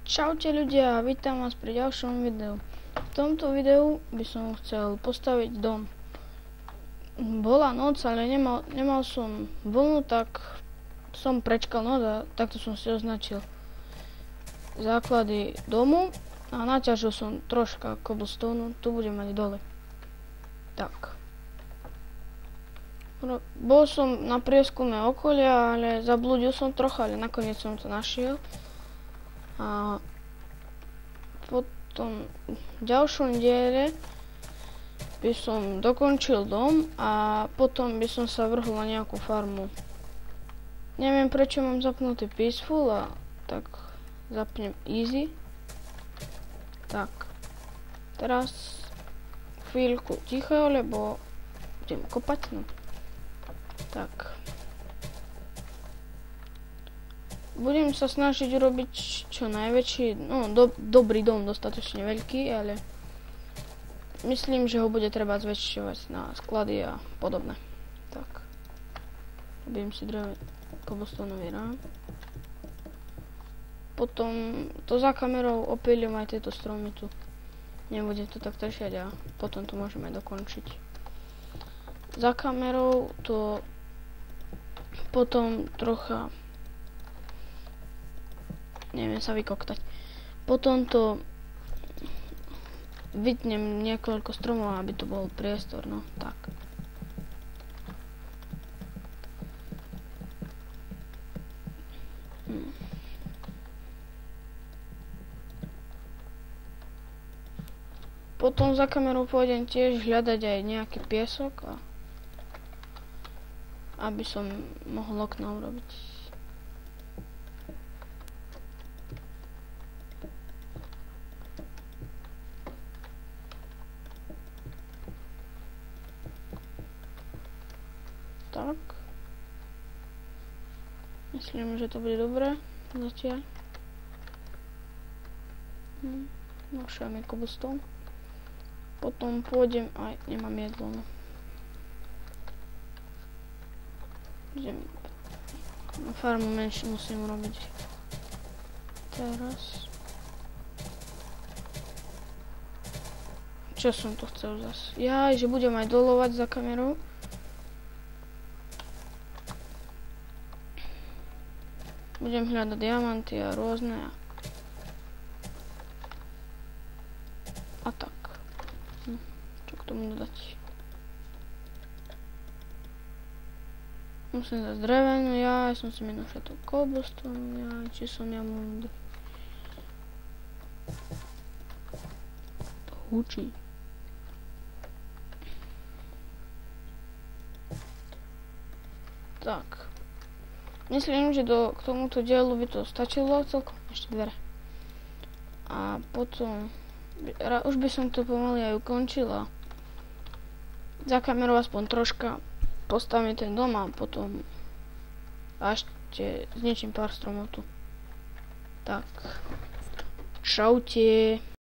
Čaute ľudia, vítam vás pri ďalšom videu. V tomto videu by som chcel postaviť dom. Bola noc, ale nemal som vlnu, tak som prečkal noc a takto som si označil základy domu a naťažil som troška cobblestone, tu budem mať dole. Tak. Bol som na prieskume okolia, ale zablúdil som trocha, ale nakoniec som to našiel. A potom v ďalšom diele by som dokončil dom a potom by som sa vrhol na nejakú farmu. Neviem prečo mám zapnutý peaceful a tak zapnem easy. Tak. Teraz chvíľku ticho, lebo budem kopať. No. Tak. Budem sa snažiť urobiť čo najväčší, dobrý dom, dostatočne veľký, ale myslím, že ho bude treba zväčšovať na sklady a podobné. Tak. Robím si cobblestoneový rám. Potom to za kamerou opílim aj tieto stromy tu. Nebude to tak tršať a potom to môžeme dokončiť. Za kamerou to potom trocha neviem sa vykoktať. Potom to vytnem niekoľko stromov, aby to bol priestor, no tak. Potom za kamerou pôjdem tiež hľadať aj nejaký piesok, aby som mohol okna urobiť. Tak. Myslím, že to bude dobré zatiaľ. Našľame cobblestone. Potom pôjdem aj nemám jedlo. No. Idem na farmu menšiu musím urobiť. Teraz. Čo som to chcel zase? Jaj, že budem aj dolovať za kamerou. Budem hľadať diamanty a rôzne a tak. Čo k tomu dodať? Musím dať drevenú, ja som si našla tú cobblestone, či som ja múdry. To hučí. Tak. Myslím, že k tomuto dielu by to stačilo celkom. Ešte dvere. A potom už by som to pomaly aj ukončila. Za kamerou aspoň troška postavím ten dom a potom ešte zničím pár stromov tu. Tak. Čaute.